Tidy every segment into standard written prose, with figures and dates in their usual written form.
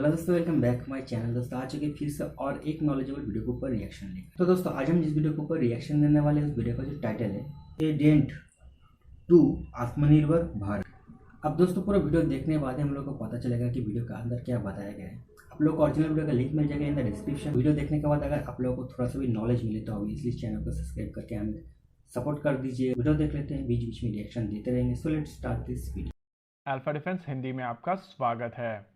Hello दोस्तों, welcome back my channel. दोस्तों आ चुके फिर से और एक नॉलेजेबल वीडियो के ऊपर रिएक्शन लेकर। तो दोस्तों आज हम जिस वीडियो के ऊपर रिएक्शन देने वाले हैं उस वीडियो का जो टाइटल है एडेंट टू आत्मनिर्भर भारत। अब दोस्तों पूरा वीडियो देखने के बाद हम लोग को पता चलेगा कि वीडियो के अंदर क्या बताया गया है। आप लोग को ओरिजिनल वीडियो का लिंक मिल जाएगा इन द डिस्क्रिप्शन। वीडियो देखने के बाद अगर आप लोगों को थोड़ा सा भी नॉलेज मिले तो ऑब्वियसली चैनल को सब्सक्राइब करके हमें सपोर्ट कर दीजिए। वीडियो देख लेते हैं, बीच बीच में रिएक्शन देते रहेंगे। So let's start this video. Alpha defence Hindi में आपका स्वागत है।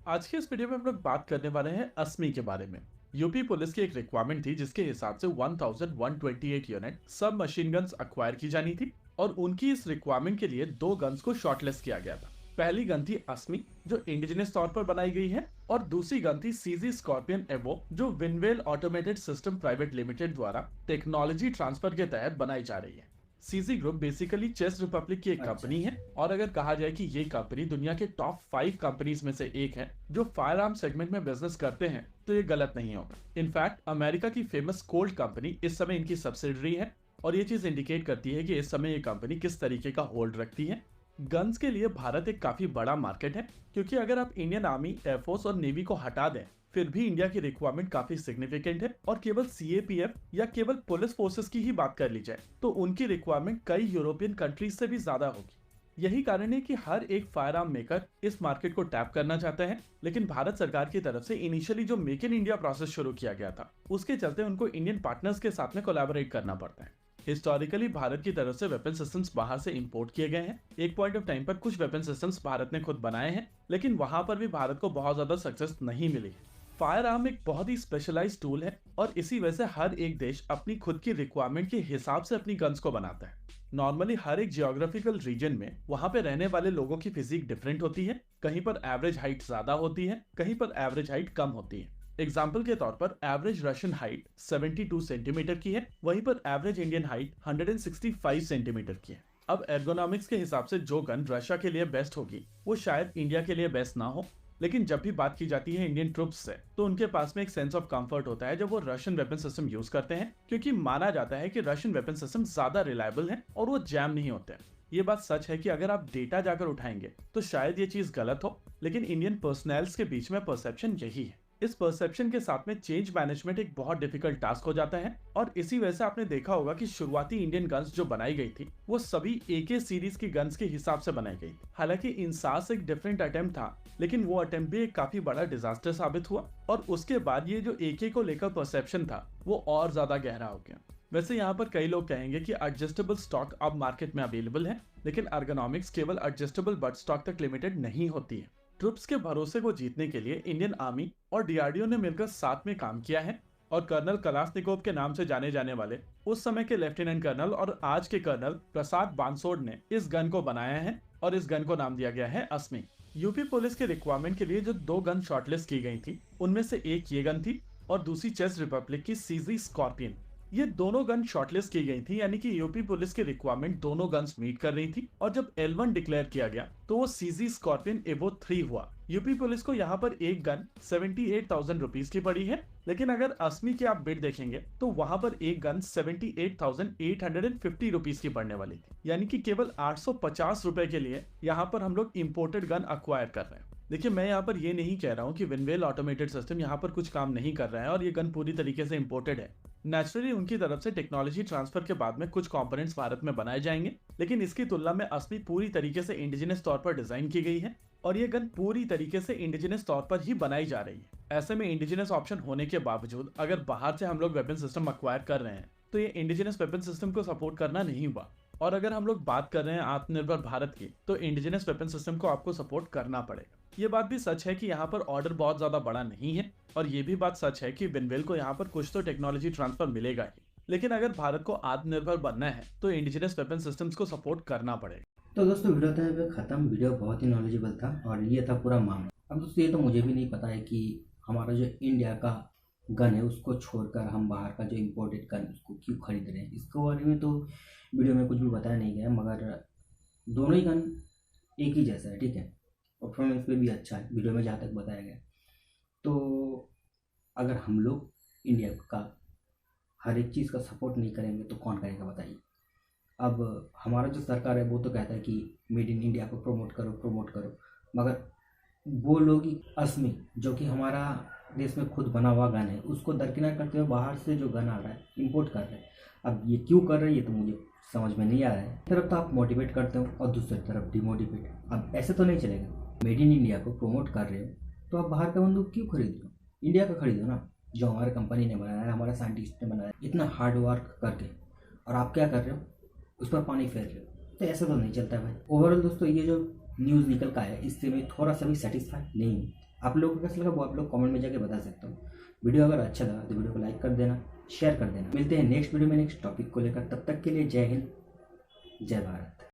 आज के इस वीडियो में हम लोग बात करने वाले हैं अस्मी के बारे में। यूपी पुलिस की एक रिक्वायरमेंट थी जिसके हिसाब से 1128 यूनिट सब मशीन गन्स अक्वायर की जानी थी और उनकी इस रिक्वायरमेंट के लिए दो गन्स को शॉर्टलिस्ट किया गया था। पहली गन थी अस्मी जो इंडिजिनस तौर पर बनाई गई है और दूसरी गन थी सीजी स्कॉर्पियन एवो जो विनवेल ऑटोमेटेड सिस्टम प्राइवेट लिमिटेड द्वारा टेक्नोलॉजी ट्रांसफर के तहत बनाई जा रही है। CG group basically chess Republic की एक कंपनी है और अगर कहा जाए कि ये कंपनी दुनिया के टॉप 5 कंपनीज में से एक है जो फायर आर्म सेगमेंट में बिजनेस करते हैं तो ये गलत नहीं होगा। इनफैक्ट अमेरिका की फेमस कोल्ट कंपनी इस समय इनकी सब्सिडरी है और ये चीज इंडिकेट करती है कि इस समय ये कंपनी किस तरीके का होल्ड रखती है। गन्स के लिए भारत एक काफी बड़ा मार्केट है क्योंकि अगर आप इंडियन आर्मी, एयरफोर्स और नेवी को हटा दें फिर भी इंडिया की रिक्वायरमेंट काफी सिग्निफिकेंट है और केवल सीएपीएफ या केवल पुलिस फोर्सेस की ही बात कर ली जाए तो उनकी रिक्वायरमेंट कई यूरोपियन कंट्रीज से भी ज्यादा होगी। यही कारण है कि हर एक फायर आर्म मेकर इस मार्केट को टैप करना चाहता है, लेकिन भारत सरकार की तरफ से इनिशियली जो मेक इन इंडिया प्रोसेस शुरू किया गया था उसके चलते उनको इंडियन पार्टनर्स के साथ में कोलैबोरेट करना पड़ता है। हिस्टोरिकली भारत की तरफ से वेपन सिस्टम्स बाहर से इंपोर्ट किए गए हैं। एक पॉइंट ऑफ टाइम पर कुछ वेपन सिस्टम्स भारत ने खुद बनाए हैं, लेकिन वहां पर भी भारत को बहुत ज्यादा सक्सेस नहीं मिली। फायर आर्म एक बहुत ही स्पेशलाइज्ड टूल है और इसी वजह से हर एक देश अपनी खुद की रिक्वायरमेंट के हिसाब से अपनी गन्स को बनाता है। नॉर्मली हर एक जियोग्राफिकल रीजन में वहां पे रहने वाले लोगों की फिजिक डिफरेंट होती है। कहीं पर एवरेज हाइट ज्यादा होती है, कहीं पर एवरेज हाइट कम होती है। एग्जाम्पल के तौर पर एवरेज रशियन हाइट 72 सेंटीमीटर की है, वहीं पर एवरेज इंडियन हाइट 165 सेंटीमीटर की है। अब एर्गोनॉमिक्स के हिसाब से जो गन रशिया के लिए बेस्ट होगी वो शायद इंडिया के लिए बेस्ट ना हो, लेकिन जब भी बात की जाती है इंडियन ट्रूप्स से तो उनके पास में एक सेंस ऑफ कंफर्ट होता है जब वो रशियन वेपन सिस्टम यूज करते हैं, क्योंकि माना जाता है कि रशियन वेपन सिस्टम ज्यादा रिलायबल है और वो जैम नहीं होते। ये बात सच है कि अगर आप डेटा जाकर उठाएंगे तो शायद ये चीज गलत हो, लेकिन इंडियन पर्सनल्स के बीच में परसेप्शन यही है। इस परसेप्शन के साथ में चेंज मैनेजमेंट एक बहुत डिफिकल्ट टास्क हो जाता है और इसी वजह से आपने देखा होगा कि शुरुआती इंडियन गन्स जो बनाई गई थी वो सभी एके सीरीज की गन्स के हिसाब से बनाई गई थी। हालांकि इंसास एक डिफरेंट अटेम्प्ट था, लेकिन वो अटेम्प्ट भी एक काफी बड़ा डिजास्टर साबित हुआ और उसके बाद ये जो एके को लेकर परसेप्शन था वो और ज्यादा गहरा हो गया। वैसे यहाँ पर कई लोग कहेंगे कि एडजस्टेबल स्टॉक अब मार्केट में अवेलेबल है, लेकिन एर्गोनॉमिक्स केवल एडजस्टेबल बट स्टॉक तक लिमिटेड नहीं होती है। ट्रुप्स के भरोसे को जीतने के लिए इंडियन आर्मी और डीआरडीओ ने मिलकर साथ में काम किया है और कर्नल कलाश्निकोव के नाम से जाने जाने वाले उस समय के लेफ्टिनेंट कर्नल और आज के कर्नल प्रसाद बांसोड ने इस गन को बनाया है और इस गन को नाम दिया गया है अस्मी। यूपी पुलिस के रिक्वायरमेंट के लिए जो दो गन शॉर्टलिस्ट की गई थी उनमें से एक ये गन थी और दूसरी चेस रिपब्लिक की सीजी स्कॉर्पियन। ये दोनों गन शॉर्टलिस्ट की गई थी, यानी कि यूपी पुलिस की रिक्वायरमेंट दोनों गन्स मीट कर रही थी और जब L1 डिक्लेयर किया गया तो वो सीजी स्कॉर्पियन एवो 3 हुआ। यूपी पुलिस को यहाँ पर एक गन 78,000 रुपीज की पड़ी है, लेकिन अगर अस्मी की आप बिड देखेंगे तो वहां पर एक गन 78,850 रुपीज की पड़ने वाली थी, यानी कि केवल 850 रुपए के लिए यहाँ पर हम लोग इम्पोर्टेड गन अक्वायर कर रहे हैं। देखिए मैं यहाँ पर ये नहीं कह रहा हूँ कि विनवेल ऑटोमेटेड सिस्टम यहाँ पर कुछ काम नहीं कर रहा है और ये गन पूरी तरीके से इम्पोर्टेड है। नेचुरली उनकी तरफ से टेक्नोलॉजी ट्रांसफर के बाद में कुछ कंपोनेंट्स भारत में बनाए जाएंगे, लेकिन इसकी तुलना में अस्मी पूरी तरीके से इंडिजिनस तौर पर डिजाइन की गई है और ये गन पूरी तरीके से इंडिजिनस तौर पर ही बनाई जा रही है। ऐसे में इंडिजिनस ऑप्शन होने के बावजूद अगर बाहर से हम लोग वेपन सिस्टम अक्वायर कर रहे हैं तो ये इंडिजिनस वेपन सिस्टम को सपोर्ट करना नहीं हुआ। और अगर हम लोग बात कर रहे हैं आत्मनिर्भर भारत की तो इंडिजिनस वेपन सिस्टम को आपको सपोर्ट करना पड़ेगा। ये बात भी सच है कि यहाँ पर ऑर्डर बहुत ज्यादा बड़ा नहीं है और ये भी बात सच है कि विनवेल को यहाँ पर कुछ तो टेक्नोलॉजी ट्रांसफर मिलेगा ही, लेकिन अगर भारत को आत्मनिर्भर बनना है तो इंडिजिनस वेपन सिस्टम्स को सपोर्ट करना पड़ेगा। तो दोस्तों वीडियो तो यहाँ पे खत्म। वीडियो बहुत ही नॉलेजेबल था और ये था पूरा मामला। अब दोस्तों ये तो मुझे भी नहीं पता है कि हमारा जो इंडिया का गन है उसको छोड़कर हम बाहर का जो इम्पोर्टेड गन उसको क्यों खरीद रहे हैं। इसके बारे में तो वीडियो में कुछ भी बताया नहीं गया, मगर दोनों ही गन एक ही जैसा है, ठीक है। परफॉर्मेंस पे भी अच्छा है वीडियो में जहाँ तक बताया गया। तो अगर हम लोग इंडिया का हर एक चीज़ का सपोर्ट नहीं करेंगे तो कौन करेगा बताइए। अब हमारा जो सरकार है वो तो कहता है कि मेड इन इंडिया को प्रमोट करो, मगर वो लोग ही असमी जो कि हमारा देश में खुद बना हुआ गन है उसको दरकिनार करते हुए बाहर से जो गन आ रहा है इंपोर्ट कर रहे हैं। अब ये क्यों कर रहे हैं ये तो मुझे समझ में नहीं आ रहा है। एक तरफ तो आप मोटिवेट करते हो और दूसरी तरफ डिमोटिवेट। अब ऐसे तो नहीं चलेगा। मेड इन इंडिया को प्रमोट कर रहे हो तो आप बाहर का बंदूक क्यों खरीद रहे हो? इंडिया का खरीदो ना, जो हमारे कंपनी ने बनाया है, हमारे साइंटिस्ट ने बनाया है इतना हार्ड वर्क करके, और आप क्या कर रहे हो? उस पर पानी फेर रहे हो। तो ऐसा तो नहीं चलता है भाई। ओवरऑल दोस्तों ये जो न्यूज़ निकल का है इससे मैं थोड़ा सा भी सेटिस्फाइड नहीं हूँ। आप लोगों को कैसा लगा वो आप लोग कमेंट में जाके बता सकते हो। वीडियो अगर अच्छा लगा तो वीडियो को लाइक कर देना, शेयर कर देना। मिलते हैं नेक्स्ट वीडियो में नेक्स्ट टॉपिक को लेकर। तब तक के लिए जय हिंद, जय भारत।